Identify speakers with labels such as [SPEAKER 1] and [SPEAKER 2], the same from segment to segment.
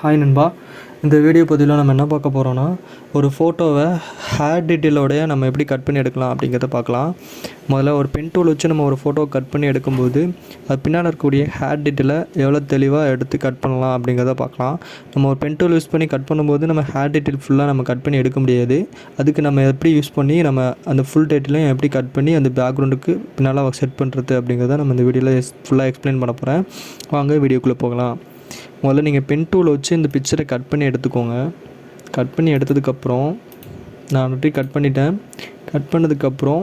[SPEAKER 1] Hi நண்பா, இந்த video பதிவில் நம்ம என்ன பார்க்க போகிறோன்னா, ஒரு ஃபோட்டோவை ஹேர் டீட்டெயிலோடைய நம்ம எப்படி கட் பண்ணி எடுக்கலாம் அப்படிங்கிறத பார்க்கலாம். முதல்ல ஒரு பென் டூல் வச்சு நம்ம ஒரு ஃபோட்டோ கட் பண்ணி எடுக்கும்போது அது பின்னால் இருக்கக்கூடிய ஹேர் டீட்டெயிலை எவ்வளோ தெளிவாக எடுத்து கட் பண்ணலாம் அப்படிங்கிறத பார்க்கலாம். நம்ம ஒரு பென் டூல் யூஸ் பண்ணி கட் பண்ணும்போது நம்ம ஹேர் டீட்டெயில் ஃபுல்லாக நம்ம கட் பண்ணி எடுக்க முடியாது. அதுக்கு நம்ம எப்படி யூஸ் பண்ணி நம்ம அந்த ஃபுல் டீட்டெயிலையும் எப்படி கட் பண்ணி அந்த பேக்ரவுண்டுக்கு பின்னால் செட் பண்ணுறது அப்படிங்கிறத நம்ம இந்த வீடியோவில் ஃபுல்லாக எக்ஸ்பிளைன் பண்ண போகிறேன். வாங்க வீடியோக்குள்ளே போகலாம். முதல்ல நீங்கள் பென் டூலை வச்சு இந்த பிக்சரை கட் பண்ணி எடுத்துக்கோங்க. கட் பண்ணி எடுத்ததுக்கப்புறம் நான் ஆல்ரெடி கட் பண்ணிட்டேன். கட் பண்ணதுக்கப்புறம்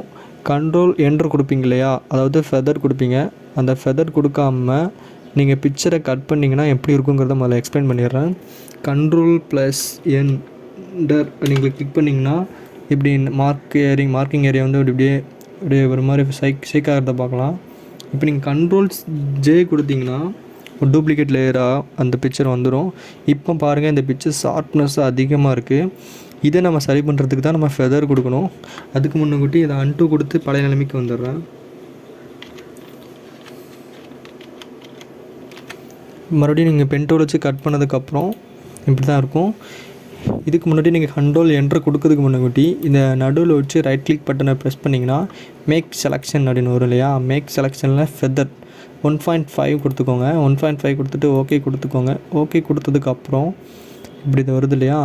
[SPEAKER 1] கண்ட்ரோல் என்ட்ரு கொடுப்பீங்க இல்லையா, அதாவது ஃபெதர் கொடுப்பீங்க. அந்த ஃபெதர் கொடுக்காம நீங்கள் பிக்சரை கட் பண்ணிங்கன்னா எப்படி இருக்குங்கிறத முதல்ல எக்ஸ்பிளைன் பண்ணிடுறேன். கண்ட்ரோல் ப்ளஸ் என்டர் நீங்கள் கிளிக் பண்ணிங்கன்னா இப்படி மார்க்கிங் ஏரியா வந்து இப்படியே ஒரு மாதிரி ஷேக் ஆகிறத பார்க்கலாம். இப்போ நீங்கள் கண்ட்ரோல் ஜே கொடுத்தீங்கன்னா ஒரு டூப்ளிகேட் லேயராக அந்த பிக்சர் வந்துடும். இப்போ பாருங்கள், இந்த பிக்சர் ஷார்ப்னஸ் அதிகமாக இருக்குது. இதை நம்ம சரி பண்ணுறதுக்கு தான் நம்ம ஃபெதர் கொடுக்கணும். அதுக்கு முன்னக்கூட்டி இதை அன்டூ கொடுத்து பழைய நிலைமைக்கு வந்துடுறேன். மறுபடியும் நீங்கள் பென் டூல் வச்சு கட் பண்ணதுக்கப்புறம் இப்படி தான் இருக்கும். இதுக்கு முன்னாடி நீங்கள் கண்ட்ரோல் என்ட்ரு கொடுக்கறதுக்கு முன்னாடி இந்த நடுவில் வச்சு ரைட் கிளிக் பட்டனை ப்ரெஸ் பண்ணிங்கன்னா மேக் செலெக்ஷன் அப்படின்னு வரும் இல்லையா. மேக் செலெக்ஷனில் ஃபெதர் 1.5 கொடுத்துக்கோங்க. 1.5 கொடுத்துட்டு ஓகே கொடுத்துக்கோங்க. ஓகே கொடுத்ததுக்கப்புறம் இப்படி இது வருது இல்லையா,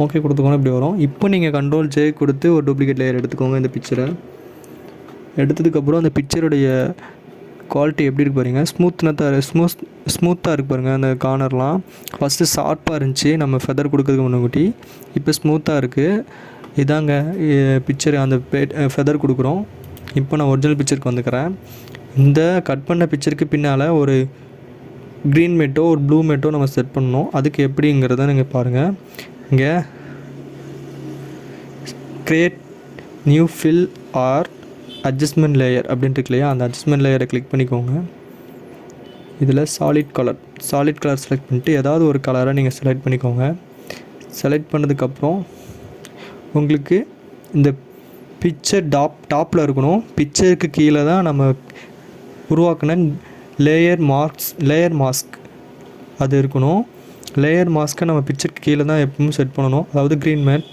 [SPEAKER 1] ஓகே கொடுத்துக்கோங்க, இப்படி வரும். இப்போ நீங்கள் கண்ட்ரோல் ஜே கொடுத்து ஒரு டூப்ளிகேட் லேயர் எடுத்துக்கோங்க. இந்த பிக்சரை எடுத்ததுக்கப்புறம் அந்த பிக்சருடைய குவாலிட்டி எப்படி இருக்கு பாருங்கள். ஸ்மூத்தாக இருக்கு பாருங்கள். அந்த கார்னர்லாம் ஃபஸ்ட்டு ஷார்ப்பாக இருந்துச்சு நம்ம ஃபெதர் கொடுக்கறதுக்கு முன்னாடி. இப்போ ஸ்மூத்தாக இருக்குது. இதாங்க பிக்சர், அந்த ஃபெதர் கொடுக்குறோம். இப்போ நான் ஒரிஜினல் பிக்சருக்கு வந்துக்கிறேன். இந்த கட் பண்ண பிக்சருக்கு பின்னால் ஒரு க்ரீன் மேட்டோ ஒரு ப்ளூ மேட்டோ நம்ம செட் பண்ணணும். அதுக்கு எப்படிங்கிறத நீங்கள் பாருங்கள். இங்கே create new fill or adjustment layer அப்படின்ட்டு இருக்கு இல்லையா, அந்த அட்ஜஸ்ட்மெண்ட் லேயரை கிளிக் பண்ணிக்கோங்க. இதில் சாலிட் கலர் செலக்ட் பண்ணிட்டு ஏதாவது ஒரு கலரை நீங்கள் செலக்ட் பண்ணிக்கோங்க. செலக்ட் பண்ணதுக்கப்புறம் உங்களுக்கு இந்த பிக்சர் டாப்பில் இருக்கணும். பிக்சருக்கு கீழே தான் நம்ம உருவாக்கின லேயர் மாஸ்க் அது இருக்கணும். லேயர் மாஸ்க்கை நம்ம பிக்சருக்கு கீழே தான் எப்பவும் செட் பண்ணணும். அதாவது க்ரீன் மேட்,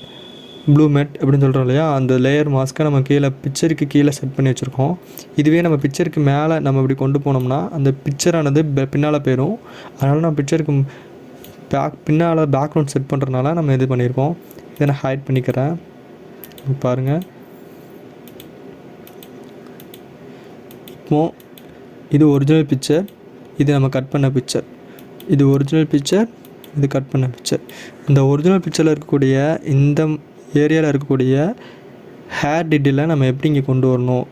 [SPEAKER 1] ப்ளூ மேட் அப்படின்னு சொல்கிறோம் இல்லையா, அந்த லேயர் மாஸ்க்கை நம்ம பிக்சருக்கு கீழே செட் பண்ணி வச்சுருக்கோம். இதுவே நம்ம பிக்சருக்கு மேலே நம்ம இப்படி கொண்டு போனோம்னா அந்த பிக்சரானது பின்னால் போயிடும். அதனால் நம்ம பிக்சருக்கு பின்னால் பேக்ரவுண்ட் செட் பண்ணுறதுனால நம்ம இது பண்ணியிருக்கோம். இதை நான் ஹைட் பண்ணிக்கிறேன். பாருங்கள், இப்போது இது ஒரிஜினல் பிக்சர், இது நம்ம கட் பண்ண பிக்சர். இது ஒரிஜினல் பிக்சர், இது கட் பண்ண பிக்சர். இந்த ஒரிஜினல் பிக்சரில் இருக்கக்கூடிய இந்த ஏரியாவில் இருக்கக்கூடிய ஹேர் டீட்டெயிலை நம்ம எப்படி இங்கே கொண்டு வரணும்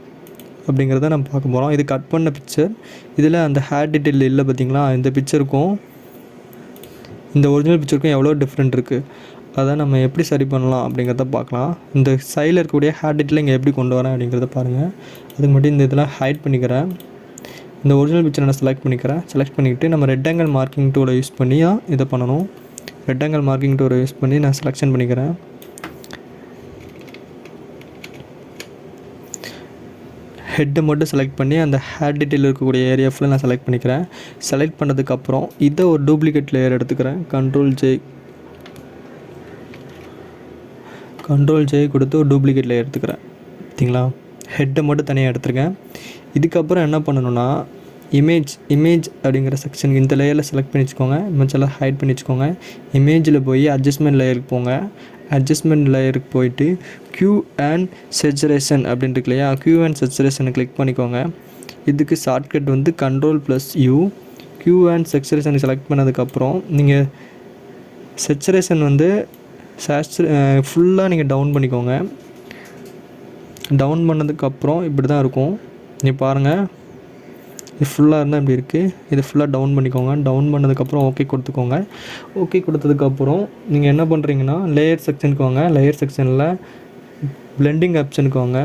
[SPEAKER 1] அப்படிங்கிறத நம்ம பார்க்க போகிறோம். இது கட் பண்ண பிக்சர். இதில் அந்த ஹேர் டீட்டெயில் இல்லை பார்த்தீங்களா. இந்த பிக்சருக்கும் இந்த ஒரிஜினல் பிக்சருக்கும் எவ்வளோ டிஃப்ரெண்ட் இருக்குது, அதை நம்ம எப்படி சரி பண்ணலாம் அப்படிங்கிறத பார்க்கலாம். இந்த சைடில் இருக்கக்கூடிய ஹேர் டீட்டெயில் இங்கே எப்படி கொண்டு வரேன் அப்படிங்கிறத பாருங்கள். அதுக்கு மட்டும் இந்த இதெல்லாம் ஹைட் பண்ணிக்கிறேன். இந்த ஒரிஜினல் பிக்சரை நான் செலக்ட் பண்ணிக்கிட்டு நம்ம ரெட் ஆங்கிள் மார்க்கிங் டூலை யூஸ் பண்ணி இதை பண்ணணும். ரெட் ஆங்கிள் மார்க்கிங் டூலை யூஸ் பண்ணி நான் செலெக்ஷன் பண்ணிக்கிறேன். ஹெட்டை மட்டும் செலக்ட் பண்ணி அந்த ஹேர் டீட்டெயில் இருக்கக்கூடிய ஏரியா ஃபுல்லாக நான் செலக்ட் பண்ணிக்கிறேன். செலக்ட் பண்ணதுக்கப்புறம் இதை ஒரு டூப்ளிகேட் லேயர் எடுத்துக்கிறேன். கண்ட்ரோல் ஜே கொடுத்து ஒரு டூப்ளிகேட் லேயர் எடுத்துக்கிறேன். பார்த்தீங்களா, ஹெட்டை மட்டும் தனியாக எடுத்துருக்கேன். இதுக்கப்புறம் என்ன பண்ணணுன்னா இமேஜ் அப்படிங்கிற செக்ஷன் இந்த லேயரில் செலக்ட் பண்ணி வச்சுக்கோங்க. இமேஜெல்லாம் ஹைட் பண்ணி வச்சுக்கோங்க. இமேஜில் போய் அட்ஜஸ்ட்மெண்ட் லேயருக்கு போங்க. அட்ஜஸ்ட்மெண்ட் லேயருக்கு போயிட்டு க்யூ அண்ட் சேச்சுரேஷன் அப்படின்ட்டு இருக்கு இல்லையா, க்யூ அண்ட் சேச்சுரேஷனை கிளிக் பண்ணிக்கோங்க. இதுக்கு ஷார்ட்கட் வந்து control plus U. Hue and சேச்சுரேஷனை செலக்ட் பண்ணதுக்கப்புறம் நீங்கள் சேச்சுரேஷன் வந்து ஃபுல்லாக நீங்கள் டவுன் பண்ணிக்கோங்க. டவுன் பண்ணதுக்கப்புறம் இப்படி தான் இருக்கும். நீ பாருங்கள், இது ஃபுல்லாக இருந்தால் இப்படி இருக்குது. இது ஃபுல்லாக டவுன் பண்ணிக்கோங்க. டவுன் பண்ணதுக்கப்புறம் ஓகே கொடுத்துக்கோங்க. ஓகே கொடுத்ததுக்கப்புறம் நீங்கள் என்ன பண்ணுறீங்கன்னா லேயர் செக்ஷனுக்கு வாங்க. லேயர் செக்ஷனில் பிளெண்டிங் ஆப்ஷனுக்கு வாங்க.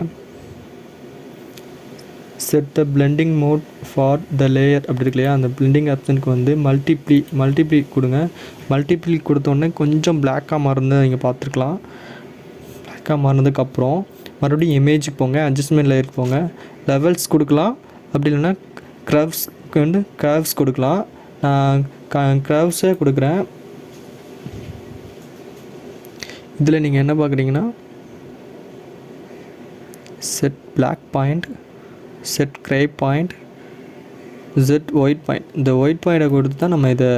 [SPEAKER 1] Set the blending mode for the layer அப்படி இருக்கு இல்லையா, அந்த பிளெண்டிங் ஆப்ஷனுக்கு வந்து மல்டிப்ளி கொடுங்க. மல்டிப்ளி கொடுத்தோடனே கொஞ்சம் பிளாக்காக மாறுந்து நீங்கள் பார்த்துருக்கலாம். பிளாக்காக மாறினதுக்கப்புறம் மறுபடியும் இமேஜுக்கு போங்க. அட்ஜஸ்ட்மெண்ட் லேயருக்கு போங்க. லெவல்ஸ் கொடுக்கலாம். அப்படி இல்லைன்னா க்ரவ்ஸ்க்கு வந்து கர்வ்ஸ் கொடுக்கலாம். நான் க்ரவ்ஸே கொடுக்குறேன். இதில் நீங்கள் என்ன பார்க்குறீங்கன்னா set black point, set grey point, set white point. இந்த ஒயிட் பாயிண்ட்டை கொடுத்து தான் நம்ம இதை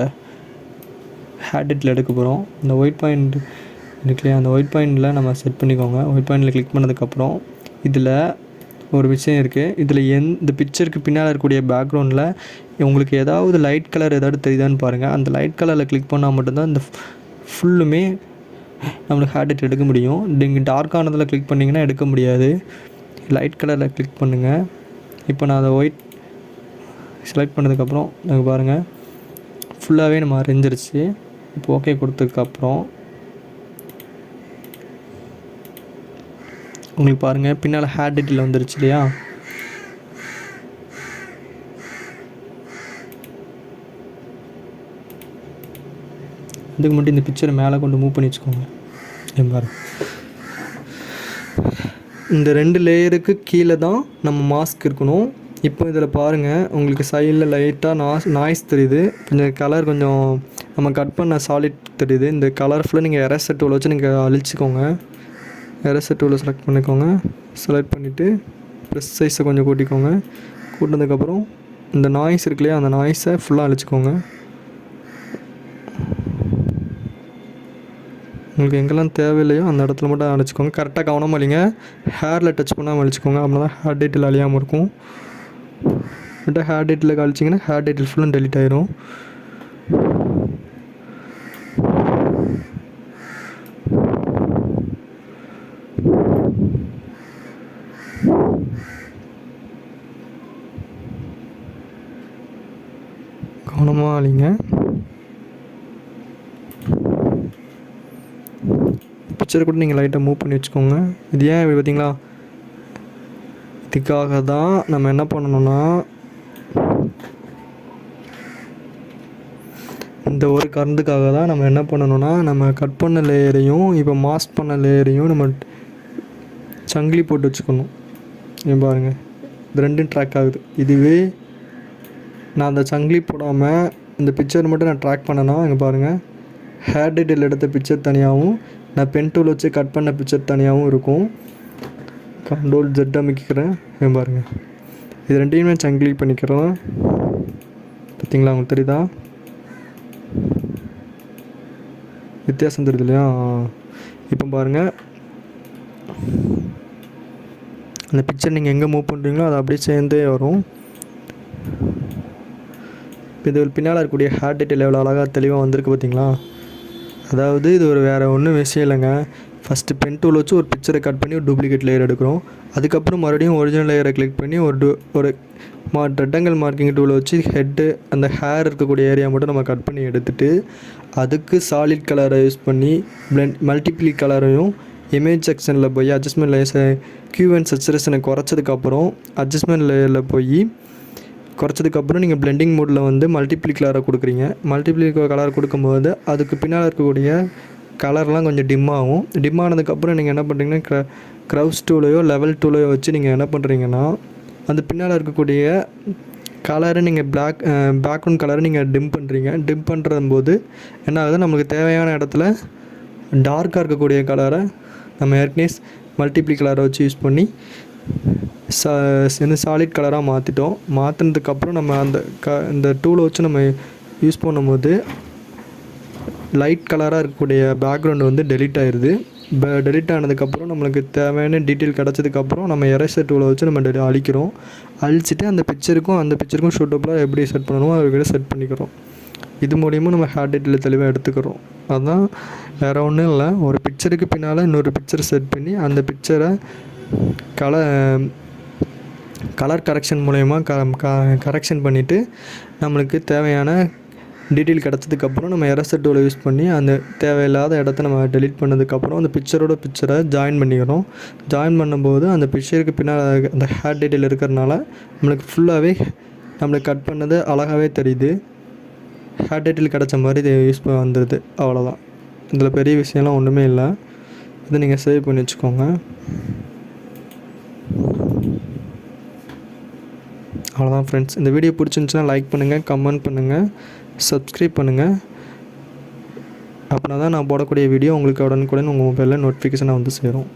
[SPEAKER 1] ஹேடிட்டில் எடுக்க போகிறோம். இந்த ஒயிட் பாயிண்ட் இருக்குல்லையா, அந்த ஒயிட் பாயிண்டில் நம்ம செட் பண்ணிக்கோங்க. ஒயிட் பாயிண்டில் கிளிக் பண்ணதுக்கப்புறம் இதில் ஒரு விஷயம் இருக்குது. இதில் இந்த பிக்சருக்கு பின்னால் இருக்கக்கூடிய பேக்ரவுண்டில் உங்களுக்கு ஏதாவது லைட் கலர் ஏதாவது தெரியுதான்னு பாருங்கள். அந்த லைட் கலரில் கிளிக் பண்ணால் மட்டும்தான் இந்த ஃபுல்லுமே நம்மளுக்கு ஹேடிட் எடுக்க முடியும். நீங்கள் டார்க்கானதில் கிளிக் பண்ணிங்கன்னா எடுக்க முடியாது. லைட் கலரில் கிளிக் பண்ணுங்கள். இப்போ நான் அதை ஒயிட் செலக்ட் பண்ணதுக்கப்புறம் எனக்கு பாருங்கள் ஃபுல்லாகவே நம்ம அரைஞ்சிருச்சு. இப்போ ஓகே கொடுத்ததுக்கப்புறம் உங்களுக்கு பாருங்கள் பின்னால் ஹேடிட்டில் வந்துருச்சு இல்லையா. அதுக்கு மட்டும் இந்த பிக்சரை மேலே கொண்டு மூவ் பண்ணி வச்சுக்கோங்க. பாருங்கள் இந்த 2 லேயருக்கு கீழே தான் நம்ம மாஸ்க் இருக்கணும். இப்போ இதில் பாருங்கள் உங்களுக்கு சைடில் லைட்டாக நாய்ஸ் தெரியுது. கொஞ்சம் கலர் கொஞ்சம் நம்ம கட் பண்ண சாலிட் தெரியுது. இந்த கலர் ஃபுல்லாக நீங்கள் எரேசர் டூலை வச்சு நீங்கள் அழிச்சிக்கோங்க. எரேசர் டூலை செலக்ட் பண்ணிக்கோங்க. செலக்ட் பண்ணிவிட்டு ப்ரெஸ் சைஸை கொஞ்சம் கூட்டிக்கோங்க. கூட்டினதுக்கப்புறம் இந்த நாய்ஸ் இருக்கு இல்லையா, அந்த நாய்ஸை ஃபுல்லாக அழிச்சிக்கோங்க. உங்களுக்கு எங்கெல்லாம் தேவையில்லையோ அந்த இடத்துல மட்டும் அழிச்சிக்கோங்க. கரெக்டாக கவனமாக இல்லைங்க, ஹேரில் டச் பண்ணாமல் அழிச்சிக்கோங்க. அப்படின்னா தான் ஹேர் டீட்டெயில் அழியாமல் இருக்கும். பட் ஹேர் டீட்டெயில் அழிச்சிங்கன்னா ஹேர் டீட்டெயில் ஃபுல்லாக டெலிட் ஆயிரும். கவனமாக அழிங்க. பிக்சர் கூட நீங்கள் லைட்டாக மூவ் பண்ணி வச்சுக்கோங்க. இது ஏன் இப்படி பார்த்தீங்களா, இதுக்காக தான் நம்ம என்ன பண்ணணும்னா இந்த ஒரு கரண்டுக்காக தான் நம்ம என்ன பண்ணணும்னா நம்ம கட் பண்ண லேயரையும் இப்போ மாஸ்க் பண்ண லேயரையும் நம்ம சங்கிலி போட்டு வச்சுக்கணும். ஏன் பாருங்கள் இது 2 ட்ராக் ஆகுது. இதுவே நான் அந்த சங்கிலி போடாமல் இந்த பிக்சர் மட்டும் நான் ட்ராக் பண்ணேன்னா இங்கே பாருங்கள் ஹேர் டீட்டெயில் எடுத்த பிக்சர் தனியாகவும் நான் பென் டூல் வச்சு கட் பண்ண பிக்சர் தனியாகவும் இருக்கும். கண்ட்ரோல் Z அமைக்கிறேன். ஏன் பாருங்கள் இது 2யுமே சங்கிலி பண்ணிக்கிறேன். பார்த்தீங்களா உங்களுக்கு தெரியுதா வித்தியாசம் தெரியுது இல்லையா. இப்போ பாருங்கள் அந்த பிக்சர் நீங்கள் எங்கே மூவ் பண்ணுறீங்களோ அது அப்படியே சேர்ந்தே வரும். இது பின்னால் இருக்கக்கூடிய ஹேர் டீட்டெயில் எவ்வளோ அழகாக தெளிவாக வந்திருக்கு பார்த்தீங்களா. அதாவது இது ஒரு வேறு ஒன்றும் விஷயம் இல்லைங்க. ஃபஸ்ட்டு பென் டூல் வச்சு ஒரு பிக்சரை கட் பண்ணி ஒரு டூப்ளிகேட் லேயர் எடுக்கிறோம். அதுக்கப்புறம் மறுபடியும் ஒரிஜினல் லேயரை கிளிக் பண்ணி ஒரு ரெக்டாங்கிள் மார்க்கிங் டூலை வச்சு ஹெட்டு அந்த ஹேர் இருக்கக்கூடிய ஏரியா மட்டும் நம்ம கட் பண்ணி எடுத்துகிட்டு அதுக்கு சாலிட் கலரை யூஸ் பண்ணி மல்டிப்ளி கலரையும் இமேஜ் செக்ஷனில் போய் அட்ஜஸ்ட்மெண்ட் லேயர் கியூ அண்ட் சேச்சுரேஷனை குறைச்சதுக்கப்புறம் அட்ஜஸ்ட்மெண்ட் லேயரில் போய் குறைச்சதுக்கப்புறம் நீங்கள் பிளெண்டிங் மோடில் வந்து மல்டிப்ளி கலரை கொடுக்குறீங்க. மல்டிப்ளி கலர் கொடுக்கும்போது அதுக்கு பின்னால் இருக்கக்கூடிய கலர்லாம் கொஞ்சம் டிம்மாகும். டிம்மானதுக்கப்புறம் நீங்கள் என்ன பண்ணுறீங்கன்னா க்ரவ்ஸ் டூலையோ லெவல் டூலையோ வச்சு நீங்கள் என்ன பண்ணுறீங்கன்னா அந்த பின்னால் இருக்கக்கூடிய கலரை நீங்கள் பேக்ரவுண்ட் கலரை நீங்கள் டிம் பண்ணுறீங்க. டிம் பண்ணுறம்போது என்ன ஆகுது, நம்மளுக்கு தேவையான இடத்துல டார்க்காக இருக்கக்கூடிய கலரை நம்ம ஏற்கனவே மல்டிப்ளி கலரை வச்சு யூஸ் பண்ணி சாலிட் கலராக மாற்றிட்டோம். மாற்றினதுக்கப்புறம் நம்ம அந்த இந்த டூலை வச்சு நம்ம யூஸ் பண்ணும்போது லைட் கலராக இருக்கக்கூடிய பேக்ரவுண்டு வந்து டெலிட் ஆயிடுது. டெலிட் ஆனதுக்கப்புறம் நம்மளுக்கு தேவையான டீட்டெயில் கிடச்சதுக்கப்புறம் நம்ம எரேசர் டூலை வச்சு நம்ம அழிக்கிறோம். அழிச்சிட்டு அந்த பிக்சருக்கும் ஷூட்டபுளாக எப்படி செட் பண்ணணுமோ அதுக்கிட்ட செட் பண்ணிக்கிறோம். இது மூலிமா நம்ம ஹேர் டீட்டெயில் தெளிவாக எடுத்துக்கிறோம். அதுதான் வேறு ஒன்றும் இல்லை. ஒரு பிக்சருக்கு பின்னால் இன்னொரு பிக்சரை செட் பண்ணி அந்த பிக்சரை கலர் கரெக்ஷன் மூலயமா கரெக்ஷன் பண்ணிவிட்டு நம்மளுக்கு தேவையான டீட்டெயில் கிடச்சதுக்கப்புறம் நம்ம எரேசர் டூலை யூஸ் பண்ணி அந்த தேவையில்லாத இடத்த நம்ம டெலிட் பண்ணதுக்கப்புறம் அந்த பிக்சரை ஜாயின் பண்ணிக்கிறோம். ஜாயின் பண்ணும்போது அந்த பிக்சருக்கு பின்னால் அந்த ஹேர் டீட்டெயில் இருக்கிறதுனால நம்மளுக்கு ஃபுல்லாகவே நம்மளுக்கு கட் பண்ணது அழகாகவே தெரியுது. ஹேர் டீட்டெயில் கிடச்ச மாதிரி இது யூஸ் வந்துடுது. அவ்வளோதான். இதில் பெரிய விஷயம்லாம் ஒன்றுமே இல்லை. இதை நீங்கள் சேவ் பண்ணி வச்சுக்கோங்க. அவ்வளோதான் ஃப்ரெண்ட்ஸ். இந்த வீடியோ பிடிச்சிருந்துச்சுன்னா லைக் பண்ணுங்கள், கமெண்ட் பண்ணுங்கள், சப்ஸ்கிரைப் பண்ணுங்கள். அப்படின்னா தான் நான் போடக்கூடிய வீடியோ உங்களுக்கு உடனுக்குடன் உங்கள் மொபைலில் நோட்டிஃபிகேஷனாக வந்து சேரும்.